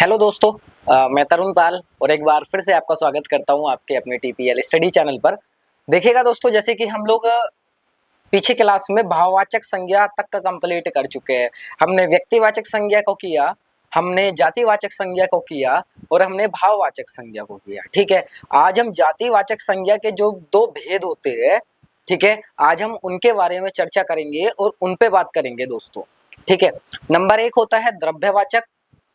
Hello दोस्तों, मैं तरुण पाल और एक बार फिर से आपका स्वागत करता हूं आपके अपने टीपीएल स्टडी चैनल पर। देखिएगा दोस्तों, जैसे कि हम लोग पीछे क्लास में भाववाचक संज्ञा तक का कंप्लीट कर चुके हैं। हमने व्यक्तिवाचक संज्ञा को किया, हमने जातिवाचक संज्ञा को किया और हमने भाववाचक संज्ञा को किया। ठीक है, आज हम जातिवाचक संज्ञा के जो दो भेद होते हैं, ठीक है, आज हम उनके बारे में चर्चा करेंगे और उन पे बात करेंगे दोस्तों। ठीक है, नंबर एक होता है द्रव्यवाचक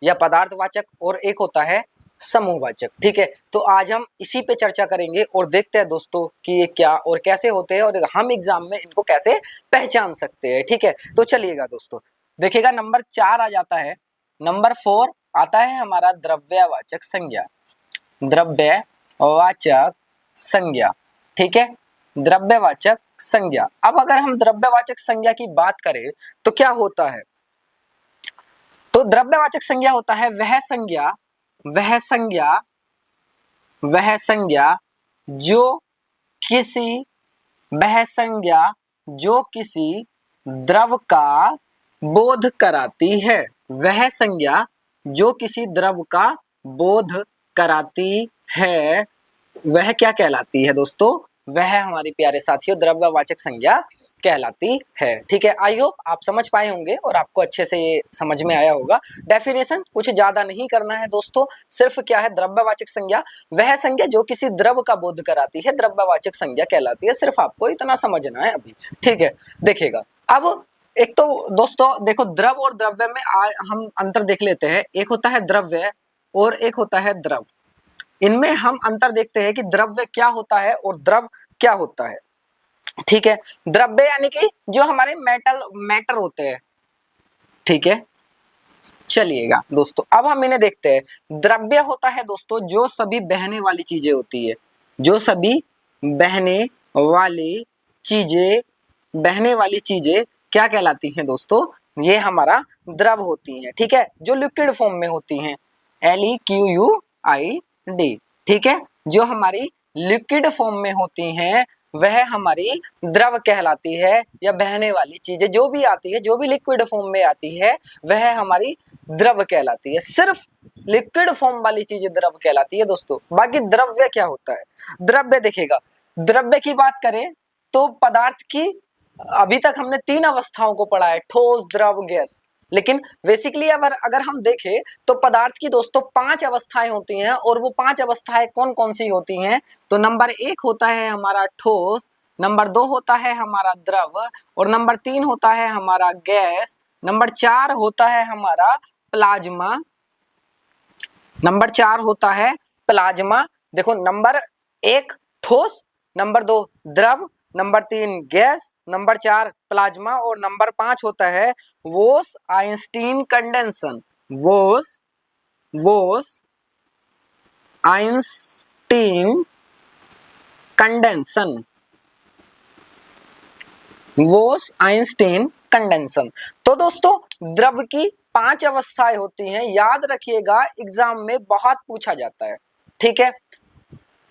या पदार्थवाचक और एक होता है समूहवाचक। ठीक है, तो आज हम इसी पे चर्चा करेंगे और देखते हैं दोस्तों कि ये क्या और कैसे होते हैं और हम एग्जाम में इनको कैसे पहचान सकते हैं। ठीक है, तो चलिएगा दोस्तों, देखिएगा नंबर 4 आ जाता है। नंबर 4 आता है हमारा द्रव्यवाचक संज्ञा। द्रव्यवाचक संज्ञा, ठीक है, द्रव्यवाचक संज्ञा। अब अगर हम द्रव्यवाचक संज्ञा की बात करें तो क्या होता है, तो द्रव्यवाचक संज्ञा होता है वह संज्ञा जो किसी वह संज्ञा जो किसी द्रव का बोध कराती है। वह संज्ञा जो किसी द्रव का बोध कराती है, वह क्या कहलाती है दोस्तों? वह हमारे प्यारे साथियों द्रव्यवाचक संज्ञा कहलाती है। ठीक है, आई होप आप समझ पाए होंगे और आपको अच्छे से ये समझ में आया होगा। डेफिनेशन कुछ ज्यादा नहीं करना है दोस्तों, सिर्फ क्या है, द्रव्यवाचक संज्ञा वह संज्ञा जो किसी द्रव का बोध कराती है, द्रव्यवाचक संज्ञा कहलाती है। सिर्फ आपको इतना समझना है अभी। ठीक है, देखिएगा अब एक तो दोस्तों देखो, द्रव और द्रव्य में हम अंतर देख लेते हैं। एक होता है द्रव्य और एक होता है द्रव। इनमें हम अंतर देखते हैं कि द्रव्य क्या होता है और द्रव क्या होता है। ठीक है, द्रव्य यानी कि जो हमारे मैटर होते हैं। ठीक है, चलिएगा दोस्तों, अब हम इन्हें देखते हैं। द्रव्य होता है दोस्तों जो सभी बहने वाली चीजें होती है, जो सभी बहने वाली चीजें बहने वाली चीजें क्या कहलाती हैं दोस्तों? ये हमारा द्रव होती हैं। ठीक है, जो लिक्विड फॉर्म में होती हैं, LEQUID। ठीक है, जो हमारी लिक्विड फॉर्म में होती हैं वह हमारी द्रव कहलाती है, या बहने वाली चीजें जो भी आती है, जो भी लिक्विड फॉर्म में आती है वह हमारी द्रव कहलाती है। सिर्फ लिक्विड फॉर्म वाली चीजें द्रव कहलाती है दोस्तों। बाकी द्रव्य क्या होता है? द्रव्य देखिएगा, द्रव्य की बात करें तो पदार्थ की अभी तक हमने 3 अवस्थाओं को पढ़ा है, ठोस, द्रव, गैस। लेकिन बेसिकली अगर हम देखें तो पदार्थ की दोस्तों 5 अवस्थाएं होती हैं, और वो 5 अवस्थाएं कौन कौन सी होती हैं? तो नंबर 1 होता है हमारा ठोस, नंबर 2 होता है हमारा द्रव, और नंबर 3 होता है हमारा गैस, नंबर 4 होता है हमारा प्लाज्मा। नंबर 4 होता है प्लाज्मा। देखो, नंबर 1 ठोस, नंबर 2 द्रव, नंबर 3 गैस, नंबर 4 प्लाज्मा, और नंबर 5 होता है वोस आइंस्टीन कंडेंसन। वोस आइंस्टीन कंडेंसन। वोस आइंस्टीन कंडेंसन। तो दोस्तों द्रव की 5 अवस्थाएं होती हैं, याद रखिएगा, एग्जाम में बहुत पूछा जाता है। ठीक है,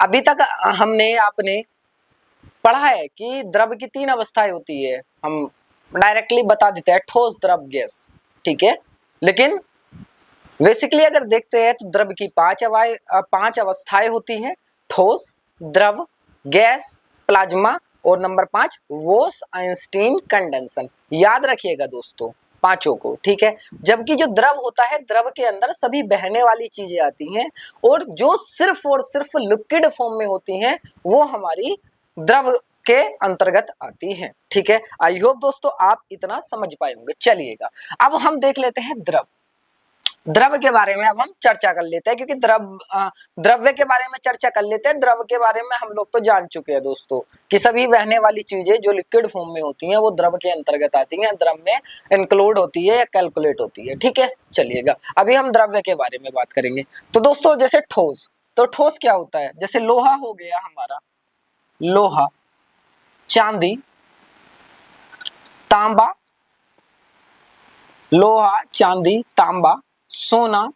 अभी तक हमने आपने पढ़ा है कि द्रव की 3 अवस्थाएं होती है, हम डायरेक्टली बता देते हैं, ठोस, द्रव, गैस। ठीक है, लेकिन बेसिकली अगर देखते हैं तो द्रव की 5 अवस्थाएं होती हैं, ठोस, द्रव, गैस, प्लाज्मा, और नंबर 5 वोस आइंस्टीन कंडेंसन। याद रखिएगा दोस्तों पांचों को। ठीक है, जबकि जो द्रव होता है, द्रव के अंदर सभी बहने वाली चीजें आती हैं, और जो सिर्फ और सिर्फ लिक्विड फॉर्म में होती हैं वो हमारी द्रव के अंतर्गत आती हैं। ठीक है, आई होप दोस्तों आप इतना समझ पाए होंगे। चलिएगा अब हम देख लेते हैं द्रव। द्रव के बारे में अब हम चर्चा कर लेते हैं, क्योंकि द्रव्य के बारे में चर्चा कर लेते हैं। द्रव के बारे में हम लोग तो जान चुके हैं दोस्तों कि सभी बहने वाली चीजें जो लिक्विड फॉर्म में होती हैं वो द्रव के अंतर्गत आती हैं, द्रव में इंक्लूड होती है या कैलकुलेट होती है। ठीक है, चलिएगा अभी हम द्रव्य के बारे में बात करेंगे। तो दोस्तों जैसे ठोस, तो ठोस क्या होता है? जैसे लोहा हो गया हमारा, लोहा, चांदी, तांबा, लोहा, चांदी, तांबा, सोना,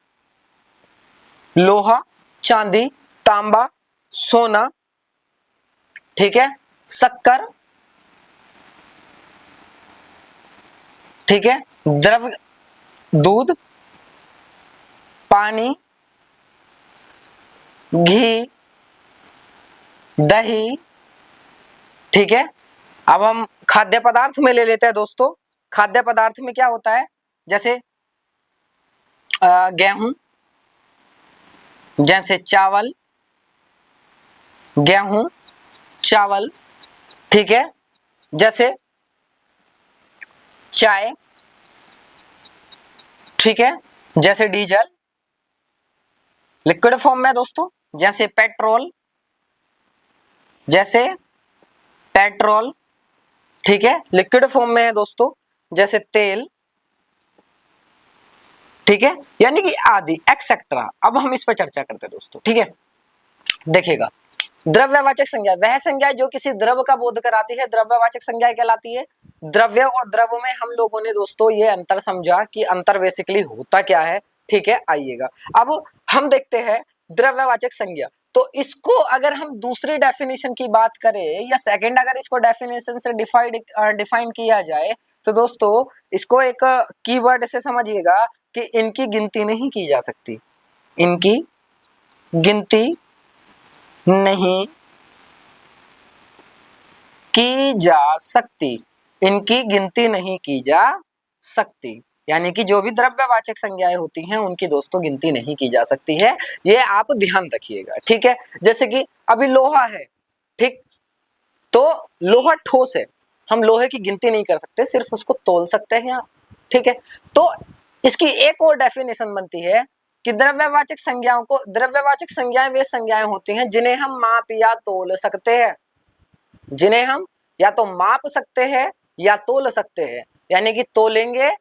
लोहा, चांदी, तांबा, सोना। ठीक है, शक्कर, ठीक है, द्रव, दूध, पानी, घी, दही, ठीक है। अब हम खाद्य पदार्थ में ले लेते हैं दोस्तों। खाद्य पदार्थ में क्या होता है, जैसे गेहूं, जैसे चावल, गेहूं, चावल, ठीक है। जैसे चाय, ठीक है। जैसे डीजल, लिक्विड फॉर्म में दोस्तों, जैसे पेट्रोल, जैसे पेट्रोल, ठीक है, लिक्विड फॉर्म में है दोस्तों, जैसे तेल, ठीक है, यानी कि आदि एक्सेट्रा। अब हम इस पर चर्चा करते हैं दोस्तों, ठीक है। देखिएगा, द्रव्यवाचक संज्ञा वह संज्ञा जो किसी द्रव का बोध कराती है, द्रव्यवाचक संज्ञा कहलाती है। द्रव्य और द्रव में हम लोगों ने दोस्तों ये अंतर समझा कि अंतर बेसिकली होता क्या है, ठीक है। आइएगा, अब हम देखते हैं द्रव्यवाचक संज्ञा। तो इसको अगर हम दूसरी डेफिनेशन की बात करें, या सेकंड अगर इसको डेफिनेशन से डिफाइन किया जाए, तो दोस्तों इसको एक कीवर्ड से समझिएगा कि इनकी गिनती नहीं की जा सकती, इनकी गिनती नहीं की जा सकती, इनकी गिनती नहीं की जा सकती, यानी कि जो भी द्रव्यवाचक संज्ञाएं होती हैं उनकी दोस्तों गिनती नहीं की जा सकती है, ये आप ध्यान रखिएगा, ठीक है। जैसे कि अभी लोहा है, ठीक, तो लोहा ठोस है, हम लोहे की गिनती नहीं कर सकते, सिर्फ उसको तोल सकते हैं, ठीक है। तो इसकी एक और डेफिनेशन बनती है कि द्रव्यवाचक संज्ञाओं को, द्रव्यवाचक संज्ञाएं वे संज्ञाएं होती हैं जिन्हें हम माप या तोल सकते हैं, जिन्हें हम या तो माप सकते हैं या तोल सकते हैं, यानी कि तोलेंगे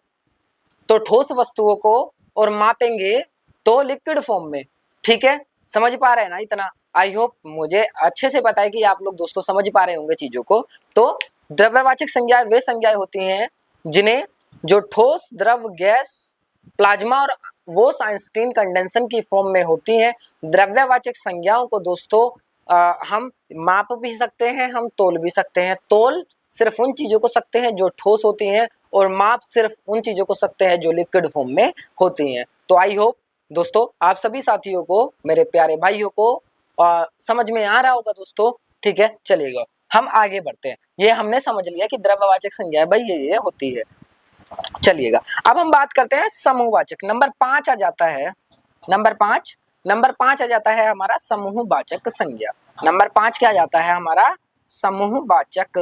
तो ठोस वस्तुओं को और मापेंगे तो लिक्विड फॉर्म में, ठीक है। समझ पा रहे हैं ना इतना? आई होप, मुझे अच्छे से पता है कि आप लोग दोस्तों समझ पा रहे होंगे चीजों को। तो द्रव्यवाचक संज्ञाएं वे संज्ञाएं होती हैं जिन्हें जो ठोस, द्रव, गैस, प्लाज्मा और वो आइंस्टीन कंडेंसन की फॉर्म में होती हैं। द्रव्यवाचक संज्ञाओं को दोस्तों हम माप भी सकते हैं, हम तोल भी सकते हैं। तोल सिर्फ उन चीजों को सकते हैं जो ठोस होती हैं, और माप सिर्फ उन चीजों को सकते हैं जो लिक्विड फॉर्म में होती हैं। तो आई होप दोस्तों आप सभी साथियों को, मेरे प्यारे भाइयों को समझ में आ रहा होगा दोस्तों, ठीक है। चलिएगा हम आगे बढ़ते हैं। ये हमने समझ लिया कि द्रव्यवाचक संज्ञा भाई ये होती है। चलिएगा अब हम बात करते हैं समूहवाचक। नंबर 5 आ जाता है, नंबर 5 आ जाता है हमारा समूहवाचक संज्ञा। नंबर 5 क्या आ जाता है हमारा? समूहवाचक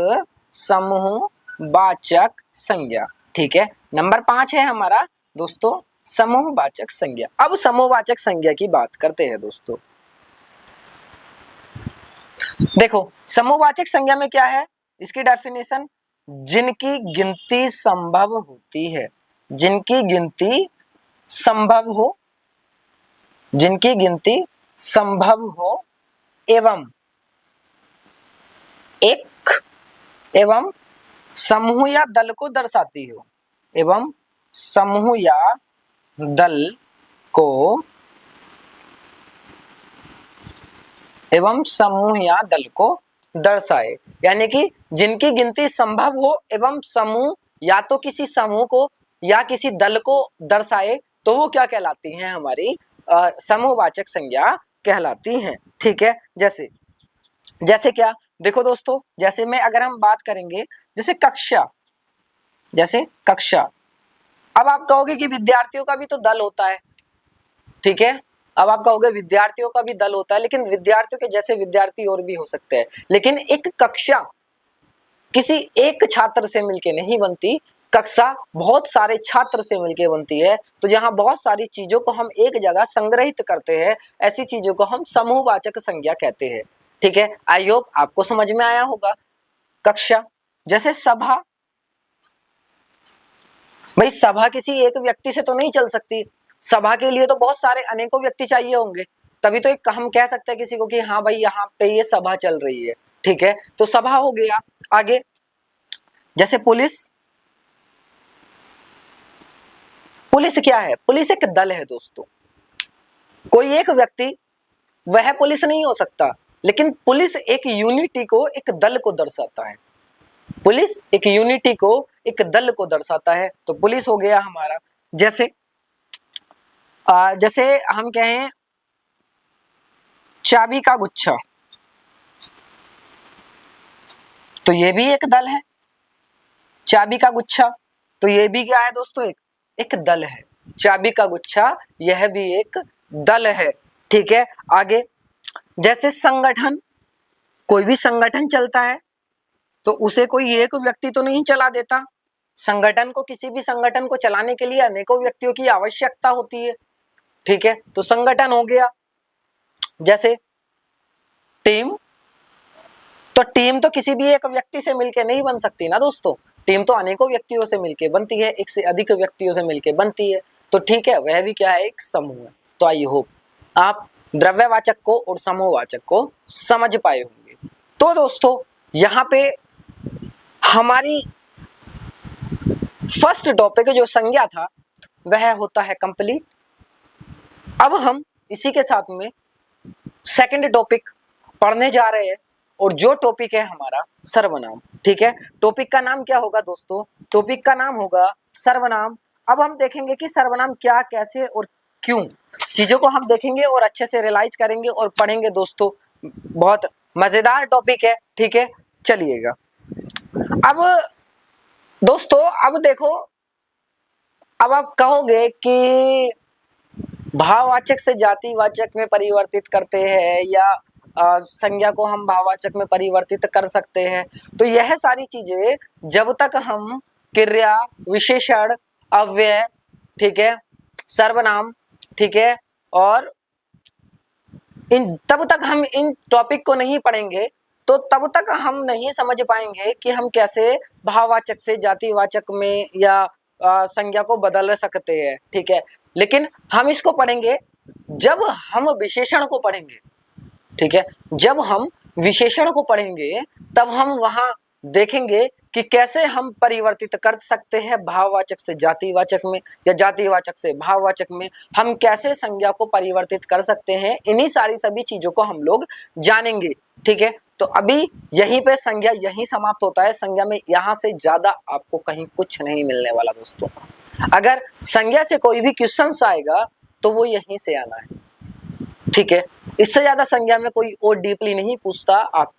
संज्ञा, ठीक है। नंबर 5 है हमारा दोस्तों समूहवाचक संज्ञा। अब समूहवाचक संज्ञा की बात करते हैं दोस्तों। देखो समूहवाचक संज्ञा में क्या है, इसकी डेफिनेशन, जिनकी गिनती संभव होती है, जिनकी गिनती संभव हो, जिनकी गिनती संभव हो एवं एक एवं समूह या दल को दर्शाती हो, एवं समूह या दल को, एवं समूह या दल को दर्शाए, यानी कि जिनकी गिनती संभव हो एवं समूह या तो किसी समूह को या किसी दल को दर्शाए, तो वो क्या कहलाती हैं? हमारी समूहवाचक संज्ञा कहलाती हैं, ठीक है। जैसे क्या, देखो दोस्तों, जैसे में अगर हम बात करेंगे, जैसे कक्षा, जैसे कक्षा। अब आप कहोगे कि विद्यार्थियों का भी तो दल होता है, ठीक है। अब आप कहोगे विद्यार्थियों का भी दल होता है, लेकिन विद्यार्थियों के जैसे विद्यार्थी और भी हो सकते हैं, लेकिन एक कक्षा किसी एक छात्र से मिलके नहीं बनती, कक्षा बहुत सारे छात्र से मिलके बनती है। तो जहां बहुत सारी चीजों को हम एक जगह संग्रहित करते हैं, ऐसी चीजों को हम समूहवाचक संज्ञा कहते हैं, ठीक है। आई होप आपको समझ में आया होगा। कक्षा, जैसे सभा, भाई सभा किसी एक व्यक्ति से तो नहीं चल सकती, सभा के लिए तो बहुत सारे अनेकों व्यक्ति चाहिए होंगे, तभी तो एक हम कह सकते हैं किसी को कि हाँ भाई यहाँ पे ये सभा चल रही है, ठीक है। तो सभा हो गया। आगे जैसे पुलिस, पुलिस क्या है? पुलिस एक दल है दोस्तों, कोई एक व्यक्ति वह पुलिस नहीं हो सकता, लेकिन पुलिस एक यूनिटी को, एक दल को दर्शाता है, पुलिस एक यूनिटी को, एक दल को दर्शाता है, तो पुलिस हो गया हमारा। जैसे जैसे हम कहें चाबी का गुच्छा, तो ये भी एक दल है। चाबी का गुच्छा, तो ये भी क्या है दोस्तों, एक दल है। चाबी का गुच्छा यह भी एक दल है। ठीक है, आगे जैसे संगठन, कोई भी संगठन चलता है तो उसे कोई एक व्यक्ति तो नहीं चला देता। संगठन को, किसी भी संगठन को चलाने के लिए अनेकों व्यक्तियों की आवश्यकता होती है। ठीक है, तो संगठन हो गया। जैसे टीम, तो टीम तो किसी भी एक व्यक्ति से मिलकर नहीं बन सकती ना दोस्तों, टीम तो अनेकों व्यक्तियों से मिलकर बनती है, एक से अधिक व्यक्तियों से मिलकर बनती है। तो ठीक है, वह भी क्या है, एक समूह है। तो आई होप आप द्रव्यवाचक को और समूहवाचक को समझ पाए होंगे। तो दोस्तों यहाँ पे हमारी फर्स्ट टॉपिक जो संज्ञा था वह होता है कंप्लीट। अब हम इसी के साथ में सेकंड टॉपिक पढ़ने जा रहे हैं, और जो टॉपिक है हमारा सर्वनाम। ठीक है, टॉपिक का नाम क्या होगा दोस्तों, टॉपिक का नाम होगा सर्वनाम। अब हम देखेंगे कि सर्वनाम क्या, कैसे और क्यों, चीजों को हम देखेंगे और अच्छे से रियलाइज करेंगे और पढ़ेंगे दोस्तों। बहुत मजेदार टॉपिक है। ठीक है, चलिएगा। अब दोस्तों, अब देखो, अब आप कहोगे कि भाववाचक से जातिवाचक में परिवर्तित करते हैं, या संज्ञा को हम भाववाचक में परिवर्तित कर सकते हैं। तो यह सारी चीजें जब तक हम क्रिया, विशेषण, अव्यय, ठीक है, सर्वनाम, ठीक है, और तब तक हम इन टॉपिक को नहीं पढ़ेंगे, तो तब तक हम नहीं समझ पाएंगे कि हम कैसे भाववाचक से जातिवाचक में या संज्ञा को बदल सकते हैं। ठीक है, लेकिन हम इसको पढ़ेंगे जब हम विशेषण को पढ़ेंगे। ठीक है, जब हम विशेषण को पढ़ेंगे तब हम वहां देखेंगे कि कैसे हम परिवर्तित कर सकते हैं भाववाचक से जातिवाचक में, या जातिवाचक से भाववाचक में हम कैसे संज्ञा को परिवर्तित कर सकते हैं। इन्हीं सारी सभी चीजों को हम लोग जानेंगे। ठीक है, तो अभी यहीं पे संज्ञा यहीं समाप्त होता है। संज्ञा में यहाँ से ज्यादा आपको कहीं कुछ नहीं मिलने वाला दोस्तों। अगर संज्ञा से कोई भी क्वेश्चन आएगा तो वो यहीं से आना है। ठीक है, इससे ज्यादा संज्ञा में कोई और डीपली नहीं पूछता। आप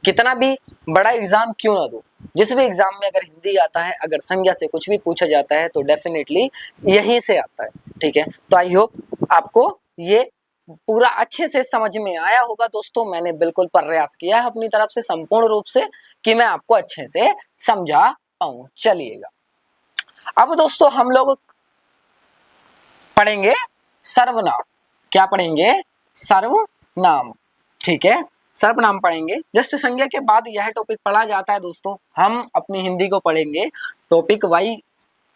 कितना भी बड़ा एग्जाम क्यों ना दो, जिस भी एग्जाम में अगर हिंदी आता है, अगर संज्ञा से कुछ भी पूछा जाता है तो डेफिनेटली यहीं से आता है। ठीक है, तो आई होप आपको ये पूरा अच्छे से समझ में आया होगा दोस्तों। मैंने बिल्कुल प्रयास किया है अपनी तरफ से संपूर्ण रूप से कि मैं आपको अच्छे से समझा पाऊं। चलिएगा, अब दोस्तों हम लोग पढ़ेंगे सर्वनाम। क्या पढ़ेंगे, सर्वनाम। ठीक है, सर्वनाम पढ़ेंगे। जस्ट संज्ञा के बाद यह टॉपिक पढ़ा जाता है दोस्तों। हम अपनी हिंदी को पढ़ेंगे टॉपिक वाइज,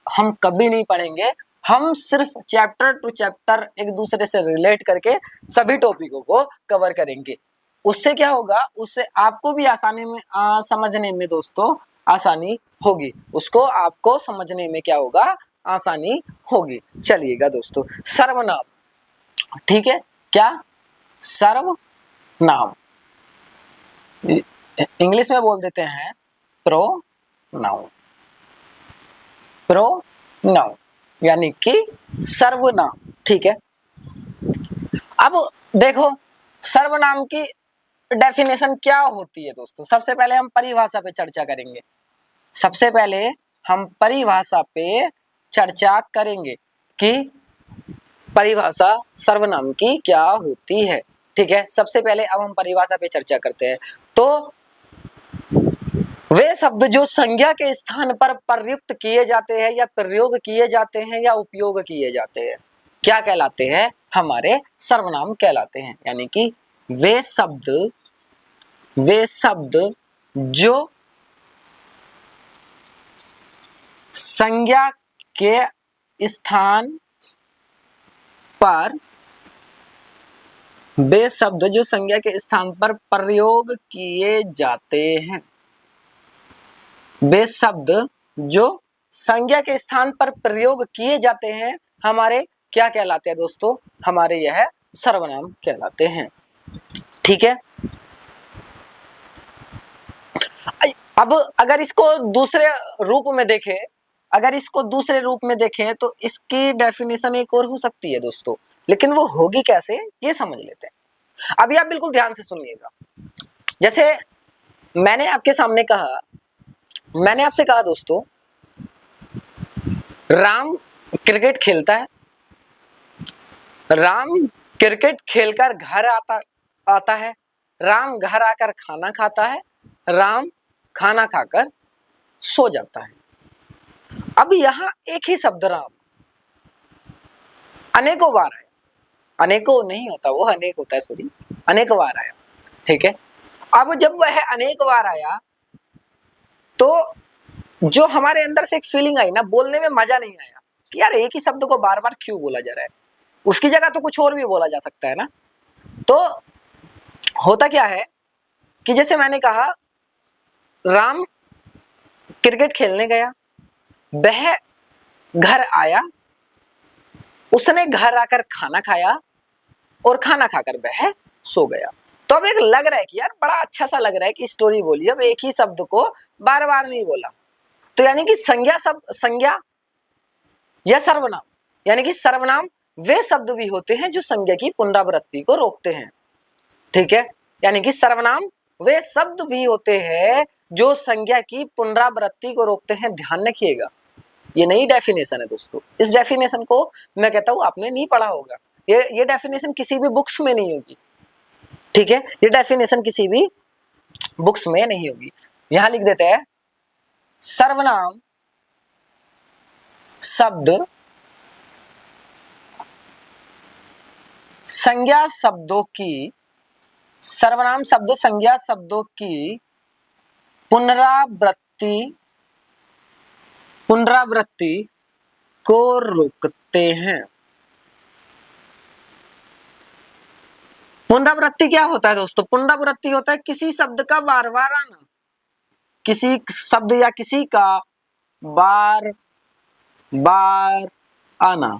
हम कभी नहीं पढ़ेंगे। हम सिर्फ चैप्टर टू चैप्टर एक दूसरे से रिलेट करके सभी टॉपिकों को कवर करेंगे। उससे क्या होगा, उससे आपको भी आसानी में समझने में दोस्तों आसानी होगी, उसको आपको समझने में क्या होगा, आसानी होगी। चलिएगा दोस्तों, सर्वनाम। ठीक है, क्या, सर्वनाम, इंग्लिश में बोल देते हैं प्रोनाउन। प्रोनाउन यानी कि सर्वनाम। ठीक है, अब देखो सर्वनाम की डेफिनेशन क्या होती है दोस्तों। सबसे पहले हम परिभाषा पे चर्चा करेंगे। सबसे पहले हम परिभाषा पे चर्चा करेंगे कि परिभाषा सर्वनाम की क्या होती है। ठीक है, सबसे पहले अब हम परिभाषा पे चर्चा करते हैं। तो वे शब्द जो संज्ञा के स्थान पर प्रयुक्त किए जाते हैं, या प्रयोग किए जाते हैं, या उपयोग किए जाते हैं, क्या कहलाते हैं, हमारे सर्वनाम कहलाते हैं। यानी कि वे शब्द जो संज्ञा के स्थान पर, वे शब्द जो संज्ञा के स्थान पर प्रयोग किए जाते हैं, वे शब्द जो संज्ञा के स्थान पर प्रयोग किए जाते हैं, हमारे क्या कहलाते हैं दोस्तों, हमारे यह सर्वनाम कहलाते हैं। ठीक है, अब अगर इसको दूसरे रूप में देखें, अगर इसको दूसरे रूप में देखें तो इसकी डेफिनेशन एक और हो सकती है दोस्तों, लेकिन वो होगी कैसे ये समझ लेते हैं। अभी आप बिल्कुल ध्यान से सुनिएगा। जैसे मैंने आपके सामने कहा, मैंने आपसे कहा दोस्तों, राम क्रिकेट खेलता है, राम क्रिकेट खेलकर घर आता है, राम घर आकर खाना खाता है, राम खाना खाकर सो जाता है। अब यहां एक ही शब्द राम अनेकों बार आया, अनेकों नहीं होता वो, अनेक होता है, सॉरी, अनेक बार आया, ठीक है। अब जब वह अनेक बार आया तो जो हमारे अंदर से एक फीलिंग आई ना, बोलने में मजा नहीं आया कि यार एक ही शब्द को बार बार क्यों बोला जा रहा है, उसकी जगह तो कुछ और भी बोला जा सकता है ना। तो होता क्या है कि जैसे मैंने कहा, राम क्रिकेट खेलने गया, वह घर आया, उसने घर आकर खाना खाया और खाना खाकर वह सो गया। तो अब एक लग रहा है कि यार बड़ा अच्छा सा लग रहा है कि स्टोरी बोली, अब एक ही शब्द को बार बार नहीं बोला। तो यानी कि संज्ञा या सर्वनाम, यानी कि सर्वनाम वे शब्द भी होते हैं जो संज्ञा की पुनरावृत्ति को रोकते हैं, ठीक है। यानी कि सर्वनाम वे शब्द भी होते हैं जो संज्ञा की पुनरावृत्ति को रोकते हैं। ध्यान रखिएगा, ये नई डेफिनेशन है दोस्तों। इस डेफिनेशन को मैं कहता हूं आपने नहीं पढ़ा होगा, ये डेफिनेशन किसी भी बुक्स में नहीं होगी, ठीक है। ये डेफिनेशन किसी भी बुक्स में नहीं होगी। यहां लिख देते हैं, सर्वनाम शब्द संज्ञा शब्दों की, सर्वनाम शब्द संज्ञा शब्दों की पुनरावृत्ति को रोकते हैं। पुनरावृत्ति क्या होता है दोस्तों? पुनरावृत्ति होता है किसी शब्द का बार बार आना, किसी शब्द या किसी का बार बार आना,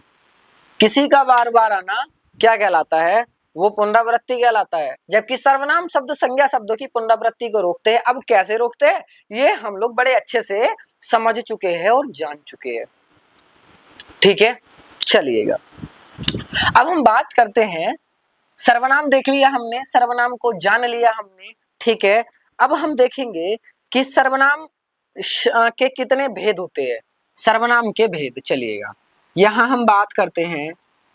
किसी का बार बार आना क्या कहलाता है? वो पुनरावृत्ति कहलाता है। जबकि सर्वनाम शब्द संज्ञा शब्दों की पुनरावृत्ति को रोकते हैं। अब कैसे रोकते हैं ये हम लोग बड़े अच्छे से समझ चुके हैं और जान चुके हैं, ठीक है। चलिएगा अब हम बात करते हैं, सर्वनाम देख लिया हमने, सर्वनाम को जान लिया हमने, ठीक है। अब हम देखेंगे कि सर्वनाम के कितने भेद होते हैं, सर्वनाम के भेद। चलिएगा यहां हम बात करते हैं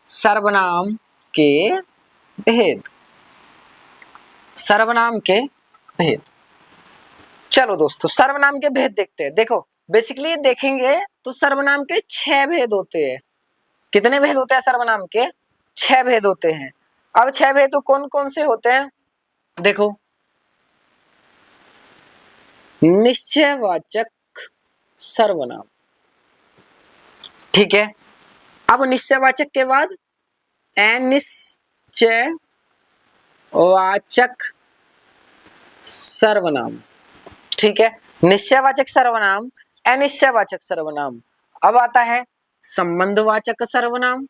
सर्वनाम के भेद, सर्वनाम के भेद। चलो दोस्तों सर्वनाम के भेद देखते हैं। देखो बेसिकली देखेंगे तो सर्वनाम के 6 भेद होते हैं। कितने भेद होते हैं सर्वनाम के? 6 भेद होते हैं। अब 6 भेद तो कौन कौन से होते हैं? देखो, निश्चयवाचक सर्वनाम, ठीक है। अब निश्चयवाचक के बाद अनिश्चयवाचक सर्वनाम, ठीक है। निश्चयवाचक सर्वनाम, अनिश्चयवाचक सर्वनाम। अब आता है संबंधवाचक सर्वनाम,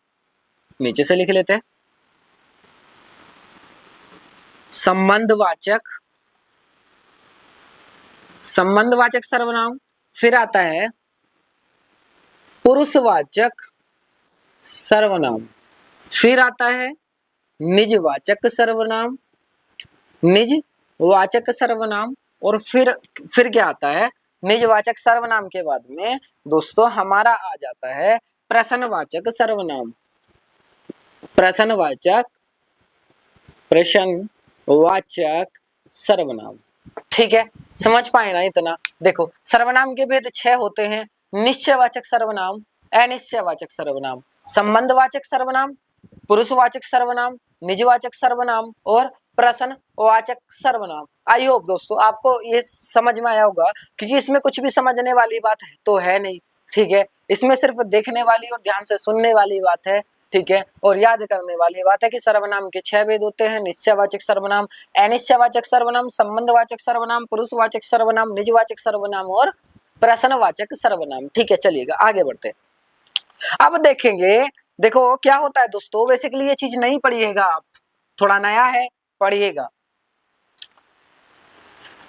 नीचे से लिख लेते हैं, संबंधवाचक सर्वनाम। फिर आता है पुरुषवाचक सर्वनाम, फिर आता है निजवाचक सर्वनाम, निजवाचक सर्वनाम। और फिर क्या आता है? निजवाचक सर्वनाम के बाद में दोस्तों हमारा आ जाता है प्रश्नवाचक सर्वनाम, प्रश्नवाचक सर्वनाम, ठीक है। समझ पाए ना इतना? देखो सर्वनाम के भेद 6 होते हैं, निश्चयवाचक सर्वनाम, अनिश्चयवाचक सर्वनाम, संबंधवाचक सर्वनाम, पुरुषवाचक सर्वनाम, निजवाचक सर्वनाम और प्रश्नवाचक सर्वनाम। आई होप दोस्तों आपको ये समझ में आया होगा, क्योंकि इसमें कुछ भी समझने वाली बात है तो है नहीं, ठीक है। इसमें सिर्फ देखने वाली और ध्यान से सुनने वाली बात है, ठीक है। और याद करने वाली बात है कि सर्वनाम के 6 भेद होते हैं, निश्चयवाचक सर्वनाम, अनिश्चयवाचक सर्वनाम, संबंधवाचक सर्वनाम, पुरुषवाचक सर्वनाम, निजवाचक सर्वनाम और प्रश्नवाचक सर्वनाम, ठीक है। चलिएगा आगे बढ़ते हैं। अब देखेंगे, देखो क्या होता है दोस्तों, बेसिकली ये चीज नहीं पढ़िएगा आप, थोड़ा नया है, पढ़िएगा।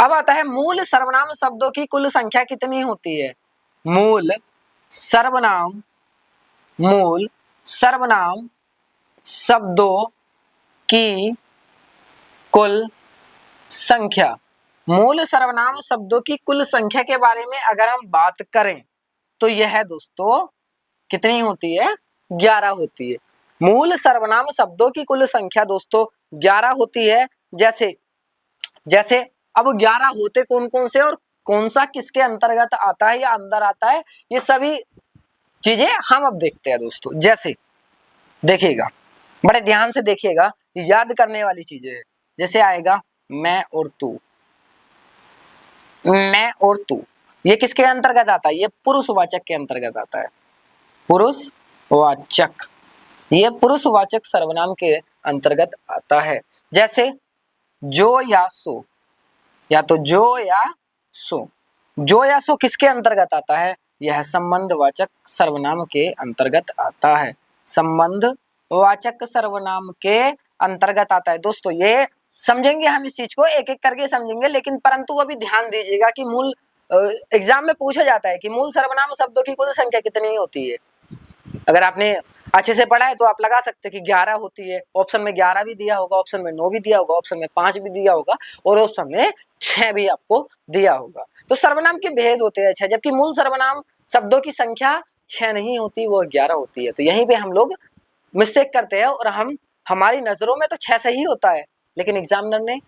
अब आता है मूल सर्वनाम शब्दों की कुल संख्या कितनी होती है? मूल सर्वनाम मूल सर्वनाम शब्दों की कुल संख्या। मूल सर्वनाम शब्दों की कुल संख्या के बारे में अगर हम बात करें तो यह दोस्तों कितनी होती है? 11 होती है। मूल सर्वनाम शब्दों की कुल संख्या दोस्तों 11 होती है। जैसे जैसे अब 11 होते कौन कौन से और कौन सा किसके अंतर्गत आता है या अंदर आता है, ये सभी चीजें हम अब देखते हैं दोस्तों। जैसे देखिएगा, बड़े ध्यान से देखिएगा, याद करने वाली चीजें हैं। जैसे आएगा मैं और तू, मैं और तू, ये किसके अंतर्गत आता है? ये पुरुषवाचक के अंतर्गत आता है। पुरुषवाचक, ये पुरुषवाचक सर्वनाम के अंतर्गत आता है। जैसे जो या सो, या तो जो या सो, जो या सो किसके अंतर्गत आता है? यह संबंधवाचक सर्वनाम के अंतर्गत आता है। संबंधवाचक सर्वनाम के अंतर्गत आता है दोस्तों। ये समझेंगे हम, इस चीज को एक एक करके समझेंगे, लेकिन परंतु अभी ध्यान दीजिएगा कि मूल एग्जाम में पूछा जाता है कि मूल सर्वनाम शब्दों की कुल संख्या कितनी होती है। अगर आपने अच्छे से पढ़ा है तो आप लगा सकते हैं कि 11 होती है। ऑप्शन में 11 भी दिया होगा, ऑप्शन में 9 भी दिया होगा, ऑप्शन में 5 भी दिया होगा और ऑप्शन में 6 भी आपको दिया होगा। तो सर्वनाम के भेद होते हैं 6, जबकि मूल सर्वनाम शब्दों की संख्या 6 नहीं होती, वो 11 होती है। तो यहीं पे हम लोग मिस्टेक करते हैं और हमारी नजरों में तो 6 सही होता है, लेकिन एग्जामिनर ने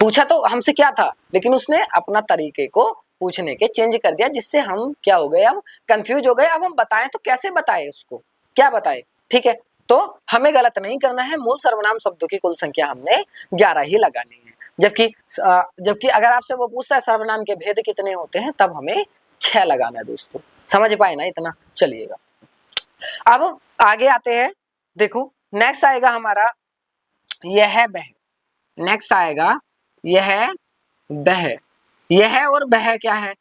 पूछा तो हमसे क्या था, लेकिन उसने अपना तरीके को पूछने के चेंज कर दिया, जिससे हम क्या हो गए, अब कंफ्यूज हो गए। अब हम बताएं तो कैसे बताएं, उसको क्या बताएं? ठीक है, तो हमें गलत नहीं करना है। मूल सर्वनाम शब्दों की कुल संख्या हमने 11 ही लगानी है। जबकि अगर आपसे वो पूछता है सर्वनाम के भेद कितने होते हैं, तब हमें 6 लगाना है दोस्तों। समझ पाए ना इतना? चलिएगा अब आगे आते हैं। देखो नेक्स्ट आएगा हमारा यह वह, नेक्स्ट आएगा यह वह। यह और वह क्या है?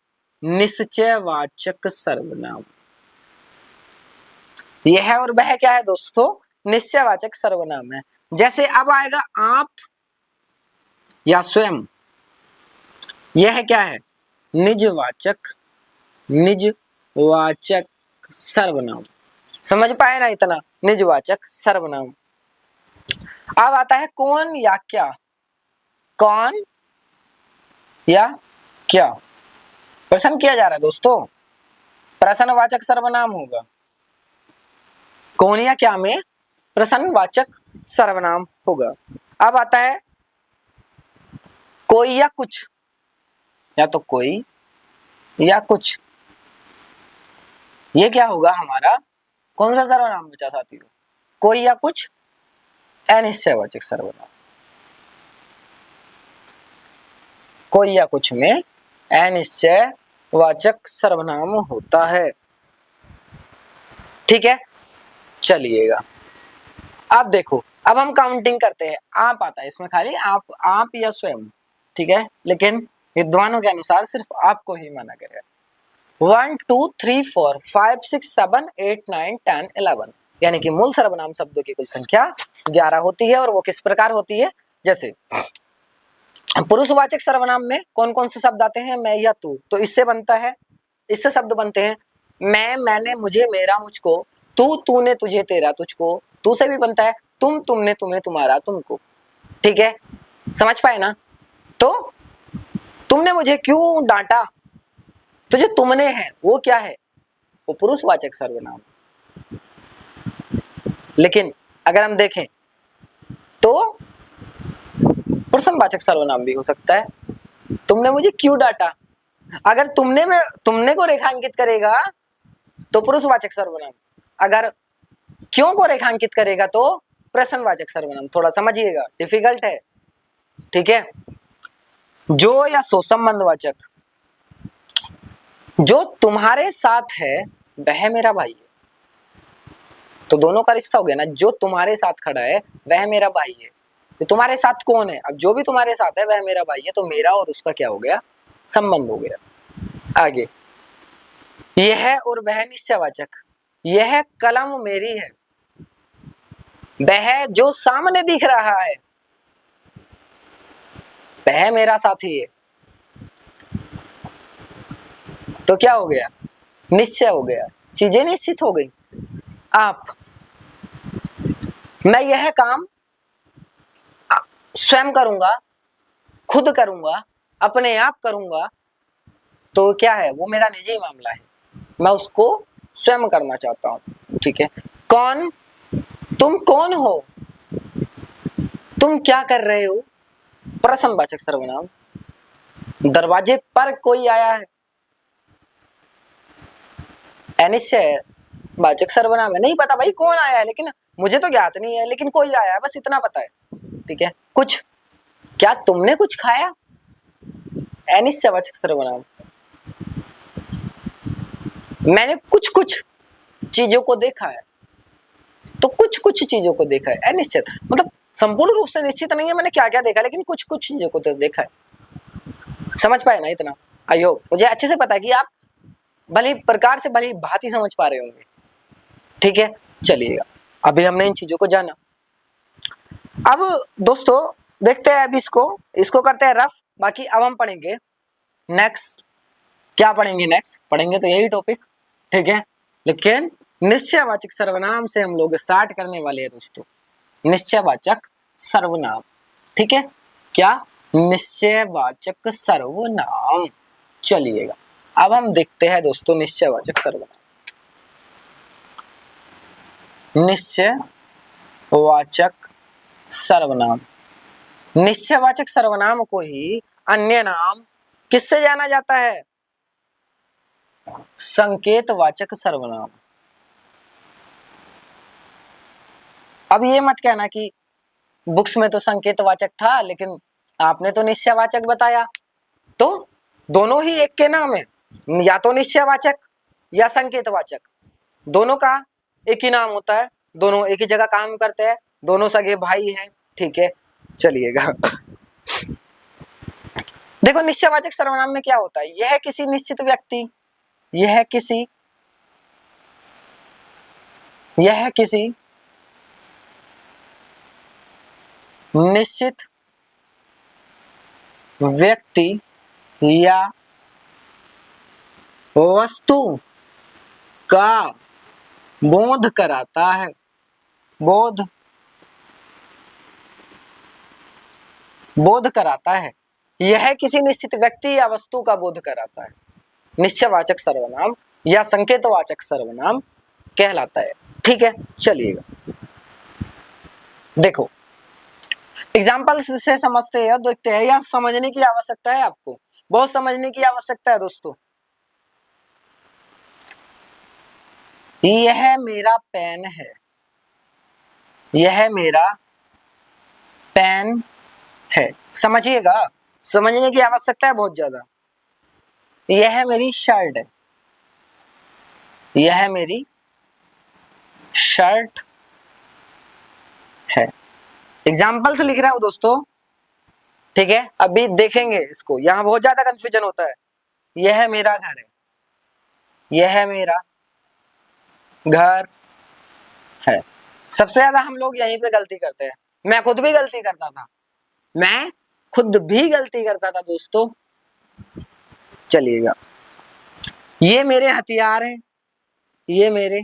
निश्चयवाचक सर्वनाम। यह और वह क्या है दोस्तों? निश्चयवाचक सर्वनाम है। जैसे अब आएगा आप या स्वयं, यह क्या है? निजवाचक, निजवाचक सर्वनाम। समझ पाए ना इतना? निजवाचक सर्वनाम। अब आता है कौन या क्या। कौन या क्या प्रश्न किया जा रहा है दोस्तों, प्रश्नवाचक सर्वनाम होगा। कौन या क्या में प्रश्नवाचक सर्वनाम होगा। अब आता है कोई या कुछ, या तो कोई या कुछ, ये क्या होगा हमारा? कौन सा सर्वनाम बचा साथियों? कोई या कुछ अनिश्चयवाचक सर्वनाम। कोई या कुछ में अनिश्चयवाचक सर्वनाम होता है। ठीक है, चलिएगा अब देखो, अब हम काउंटिंग करते हैं। आप आता है इसमें खाली आप या स्वयं, ठीक है, लेकिन विद्वानों के अनुसार सिर्फ आपको ही माना गया। 1 2 3 4 5 6 7 8 9 10 11, यानी कि मूल सर्वनाम शब्दों की कुल संख्या 11 होती है। और वो किस प्रकार होती है? जैसे पुरुषवाचक सर्वनाम में कौन कौन से शब्द आते हैं? मैं या तू, तो इससे बनता है, इससे शब्द बनते हैं मैं, मैंने, मुझे, मेरा, मुझको, तू, तूने, तुझे, तेरा, तुझको। तू से भी बनता है तुम, तुमने, तुम्हें, तुम्हारा, तुमको। ठीक है, समझ पाए ना? तो तुमने मुझे क्यों डांटा, तो जो तुमने है वो क्या है? वो पुरुषवाचक सर्वनाम। लेकिन अगर हम देखें तो प्रश्नवाचक सर्वनाम भी हो सकता है। तुमने मुझे क्यों डांटा, अगर तुमने को रेखांकित करेगा तो पुरुषवाचक सर्वनाम, अगर क्यों को रेखांकित करेगा तो प्रश्नवाचक सर्वनाम। थोड़ा समझिएगा, डिफिकल्ट है। ठीक है, जो या सो संबंधवाचक, जो तुम्हारे साथ है वह मेरा भाई है, तो दोनों का रिश्ता हो गया ना। जो तुम्हारे साथ खड़ा है वह मेरा भाई है, तो तुम्हारे साथ कौन है? अब जो भी तुम्हारे साथ है वह मेरा भाई है, तो मेरा और उसका क्या हो गया? संबंध हो गया। आगे यह और वह निश्चयवाचक। यह कलम मेरी है, वह जो सामने दिख रहा है वह मेरा साथी है, तो क्या हो गया? निश्चय हो गया, चीजें निश्चित हो गई। आप, मैं यह काम स्वयं करूंगा, खुद करूंगा, अपने आप करूंगा, तो क्या है वो मेरा निजी मामला है, मैं उसको स्वयं करना चाहता हूं। ठीक है। कौन, तुम कौन हो, तुम क्या कर रहे हो, प्रश्नवाचक सर्वनाम। दरवाजे पर कोई आया है, अनिश्चय वाचक सर्वनाम है। नहीं पता भाई कौन आया है, लेकिन मुझे तो ज्ञात नहीं है, लेकिन कोई आया है, बस इतना पता है। ठीक है। कुछ, क्या तुमने कुछ खाया, अनिश्चय वाचक सर्वनाम। मैंने कुछ कुछ चीजों को देखा है, तो कुछ कुछ चीजों को देखा है, अनिश्चित, मतलब संपूर्ण रूप से निश्चित नहीं है मैंने क्या क्या देखा, लेकिन कुछ कुछ चीजों को तो देखा है। समझ पाए ना इतना? आई होप, मुझे अच्छे से पता है कि आप भली प्रकार से भली भांति समझ पा रहे होंगे। ठीक है, चलिएगा, अभी हमने इन चीजों को जाना। अब दोस्तों देखते हैं, अब इसको करते हैं रफ। बाकी अब हम पढ़ेंगे नेक्स्ट, क्या पढ़ेंगे नेक्स्ट, पढ़ेंगे तो यही टॉपिक। ठीक है, लेकिन निश्चयवाचक सर्वनाम से हम लोग स्टार्ट करने वाले हैं दोस्तों, निश्चयवाचक सर्वनाम। ठीक है, क्या, निश्चयवाचक सर्वनाम। चलिएगा, अब हम देखते हैं दोस्तों निश्चयवाचक सर्वनाम। निश्चयवाचक सर्वनाम, निश्चयवाचक सर्वनाम को ही अन्य नाम किससे जाना जाता है, संकेतवाचक सर्वनाम। अब ये मत कहना कि बुक्स में तो संकेतवाचक था, लेकिन आपने तो निश्चयवाचक बताया, तो दोनों ही एक के नाम है, या तो निश्चयवाचक या संकेतवाचक, दोनों का एक ही नाम होता है, दोनों एक ही जगह काम करते हैं, दोनों सगे भाई हैं। ठीक है, चलिएगा। देखो निश्चयवाचक सर्वनाम में क्या होता है, यह किसी निश्चित व्यक्ति, यह किसी निश्चित व्यक्ति या वस्तु का बोध कराता है, बोध कराता है। यह किसी निश्चित व्यक्ति या वस्तु का बोध कराता है, निश्चयवाचक सर्वनाम या संकेतवाचक सर्वनाम कहलाता है। ठीक है, चलिएगा, देखो एग्जाम्पल से समझते हैं, देखते हैं, या समझने की आवश्यकता है, आपको बहुत समझने की आवश्यकता है दोस्तों। यह मेरा पेन है, यह मेरा पेन है, समझिएगा, समझने की आवश्यकता है बहुत ज्यादा। यह मेरी शर्ट है, यह मेरी शर्ट है, एग्जाम्पल से लिख रहा हूं दोस्तों। ठीक है, अभी देखेंगे इसको, यहां बहुत ज्यादा कंफ्यूजन होता है। यह मेरा घर है, यह मेरा घर है, सबसे ज्यादा हम लोग यहीं पे गलती करते हैं, मैं खुद भी गलती करता था, मैं खुद भी गलती करता था दोस्तों। चलिएगा, ये मेरे हथियार हैं, ये मेरे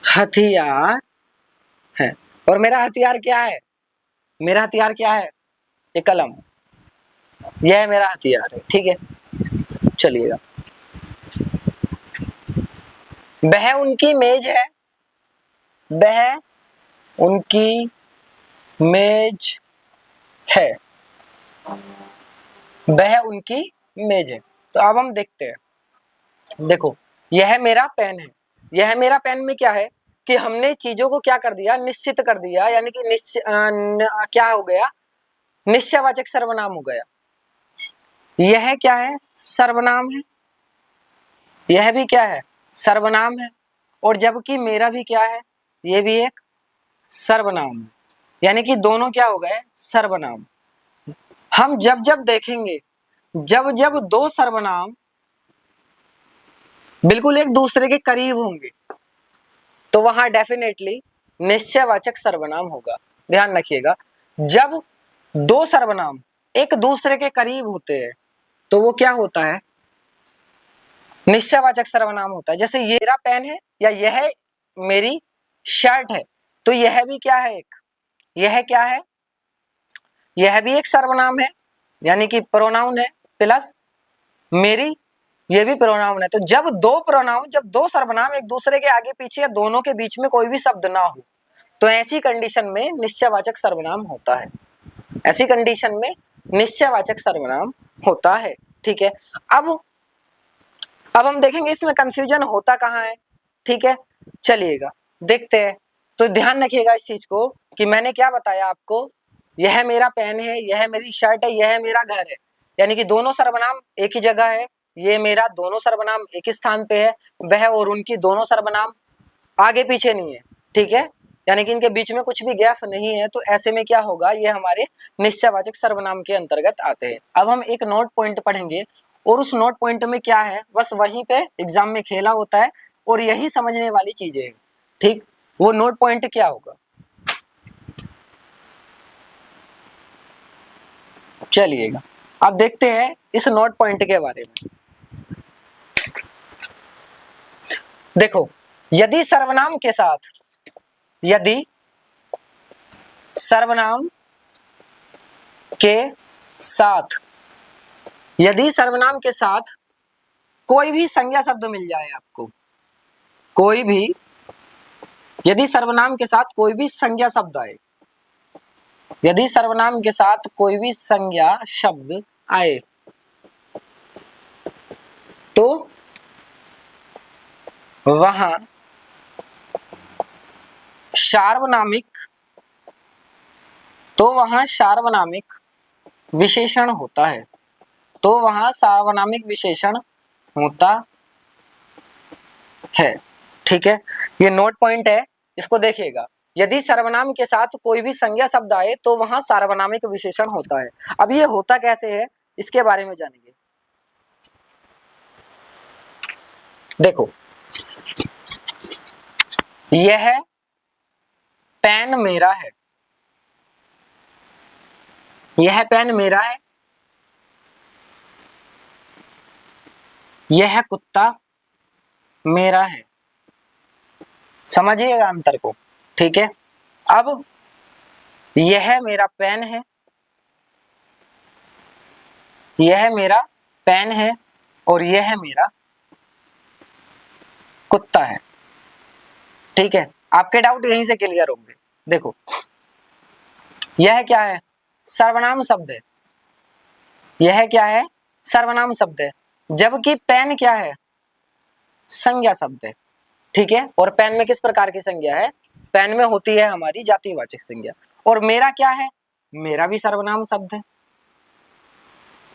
हथियार है, और मेरा हथियार क्या है, मेरा हथियार क्या है, ये कलम, यह मेरा हथियार है। ठीक है, चलिएगा, वह उनकी मेज है, वह उनकी मेज है, वह उनकी मेज है। तो अब हम देखते हैं, देखो यह मेरा पेन है, यह मेरा पेन में क्या है कि हमने चीजों को क्या कर दिया, निश्चित कर दिया, यानी कि क्या हो गया, निश्चयवाचक सर्वनाम हो गया। यह क्या है, सर्वनाम है, यह भी क्या है, सर्वनाम है, और जबकि मेरा भी क्या है, यह भी एक सर्वनाम है, यानी कि दोनों क्या हो गए, सर्वनाम। हम जब जब देखेंगे, जब जब दो सर्वनाम बिल्कुल एक दूसरे के करीब होंगे, तो वहां डेफिनेटली निश्चयवाचक सर्वनाम होगा। ध्यान रखिएगा, जब दो सर्वनाम एक दूसरे के करीब होते हैं, तो वो क्या होता है, निश्चयवाचक सर्वनाम होता है। जैसे ये मेरा पेन है या यह मेरी शर्ट है, तो यह भी क्या है, एक यह क्या है, यह भी एक सर्वनाम है, यानी कि प्रोनाउन है, प्लस मेरी ये भी प्रोनाउन है। तो जब दो प्रोनाउन, जब दो सर्वनाम एक दूसरे के आगे पीछे या दोनों के बीच में कोई भी शब्द ना हो, तो ऐसी कंडीशन में निश्चयवाचक सर्वनाम होता है। ऐसी कंडीशन में निश्चयवाचक सर्वनाम होता है। ठीक है, अब हम देखेंगे इसमें कंफ्यूजन होता कहाँ है। ठीक है, चलिएगा देखते हैं। तो ध्यान रखिएगा इस चीज को कि मैंने क्या बताया आपको, यह मेरा पेन है, यह मेरी शर्ट है, यह मेरा घर है, यानी कि दोनों सर्वनाम एक ही जगह है, ये मेरा दोनों सर्वनाम एक ही स्थान पे है, वह और उनकी दोनों सर्वनाम आगे पीछे नहीं है। ठीक है, यानी कि इनके बीच में कुछ भी गैप नहीं है, तो ऐसे में क्या होगा, ये हमारे निश्चयवाचक सर्वनाम के अंतर्गत आते हैं। अब हम एक नोट पॉइंट पढ़ेंगे और उस नोट पॉइंट में क्या है, बस वहीं पे एग्जाम में खेला होता है और यही समझने वाली चीजें हैं। ठीक, वो नोट पॉइंट क्या होगा, चलिएगा अब देखते हैं इस नोट पॉइंट के बारे में। देखो, यदि सर्वनाम के साथ, यदि सर्वनाम के साथ, यदि सर्वनाम के साथ कोई भी संज्ञा शब्द मिल जाए आपको, कोई भी, यदि सर्वनाम के साथ कोई भी संज्ञा शब्द आए, यदि सर्वनाम के साथ कोई भी संज्ञा शब्द आए, तो वहां सार्वनामिक, तो वहां सार्वनामिक विशेषण होता है, तो वहां सार्वनामिक विशेषण होता है। ठीक है, ये नोट पॉइंट है, इसको देखिएगा। यदि सर्वनाम के साथ कोई भी संज्ञा शब्द आए तो वहां सार्वनामिक विशेषण होता है। अब ये होता कैसे है, इसके बारे में जानेंगे। देखो, यह पेन मेरा है, यह पेन मेरा है, यह कुत्ता मेरा है। समझिएगा अंतर को। ठीक है, अब यह मेरा पेन है, यह मेरा पेन है और यह मेरा कुत्ता है। ठीक है, आपके डाउट यहीं से क्लियर होंगे। देखो, यह क्या है, सर्वनाम शब्द है, यह क्या है, सर्वनाम शब्द है, जबकि पेन क्या है, संज्ञा शब्द है। ठीक है, और पेन में किस प्रकार की संज्ञा है, पेन में होती है हमारी जातिवाचक संज्ञा। और मेरा क्या है, मेरा भी सर्वनाम शब्द है।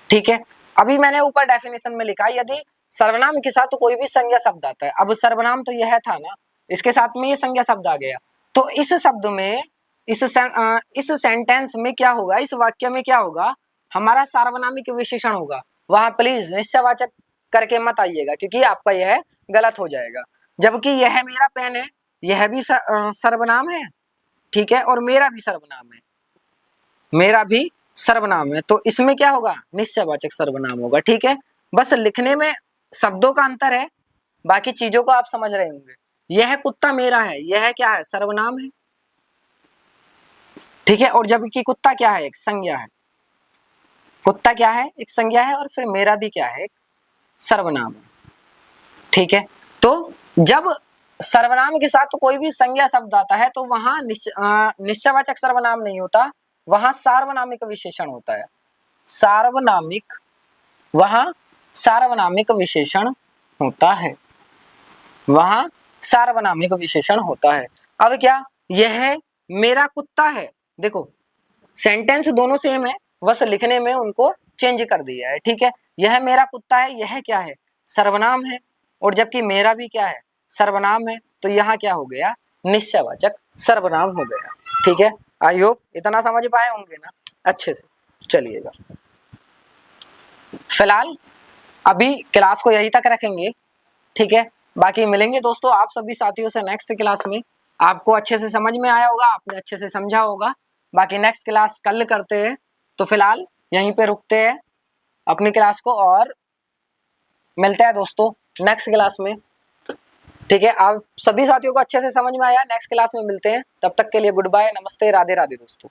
ठीक है, अभी मैंने ऊपर डेफिनेशन में लिखा, यदि सर्वनाम के साथ कोई भी संज्ञा शब्द आता है, अब सर्वनाम तो यह था ना, इसके साथ में ये संज्ञा शब्द आ गया, तो इस शब्द में, इस सेंटेंस में क्या होगा, इस वाक्य में क्या होगा, हमारा सार्वनामिक विशेषण होगा। वहां प्लीज निश्चयवाचक करके मत आइएगा, क्योंकि आपका यह गलत हो जाएगा। जबकि यह मेरा पेन है, यह भी सर्वनाम है। ठीक है, और मेरा भी सर्वनाम है, मेरा भी सर्वनाम है, तो इसमें क्या होगा, निश्चयवाचक सर्वनाम होगा। ठीक है, बस लिखने में शब्दों का अंतर है, बाकी चीजों को आप समझ रहे होंगे। यह कुत्ता मेरा है, यह क्या है, सर्वनाम है। ठीक है, और जबकि कुत्ता क्या है, एक संज्ञा है, कुत्ता क्या है, एक संज्ञा है, और फिर मेरा भी क्या है, एक सर्वनाम है। ठीक है, तो जब सर्वनाम के साथ कोई भी संज्ञा शब्द आता है तो वहां निश्चयवाचक सर्वनाम नहीं होता, वहां सार्वनामिक विशेषण होता है। सार्वनामिक, वहां सार्वनामिक विशेषण होता है, वहां सार्वनामिक विशेषण होता है। अब क्या, यह मेरा कुत्ता है, देखो सेंटेंस दोनों सेम है, बस लिखने में उनको चेंज कर दिया है। ठीक है, यह मेरा कुत्ता है, यह क्या है, सर्वनाम है, और जबकि मेरा भी क्या है, सर्वनाम है, तो यहाँ क्या हो गया, निश्चयवाचक सर्वनाम हो गया। ठीक है, आई होप इतना समझ पाए होंगे ना अच्छे से। चलिएगा, फिलहाल अभी क्लास को यहीं तक रखेंगे। ठीक है, बाकी मिलेंगे दोस्तों आप सभी साथियों से नेक्स्ट क्लास में। आपको अच्छे से समझ में आया होगा, आपने अच्छे से समझा होगा। बाकी नेक्स्ट क्लास कल करते हैं, तो फिलहाल यहीं पे रुकते हैं अपनी क्लास को, और मिलते हैं दोस्तों। नेक्स्ट क्लास में। ठीक है, आप सभी साथियों को अच्छे से समझ में आया। नेक्स्ट क्लास में मिलते हैं, तब तक के लिए गुड बाय, नमस्ते, राधे राधे दोस्तों।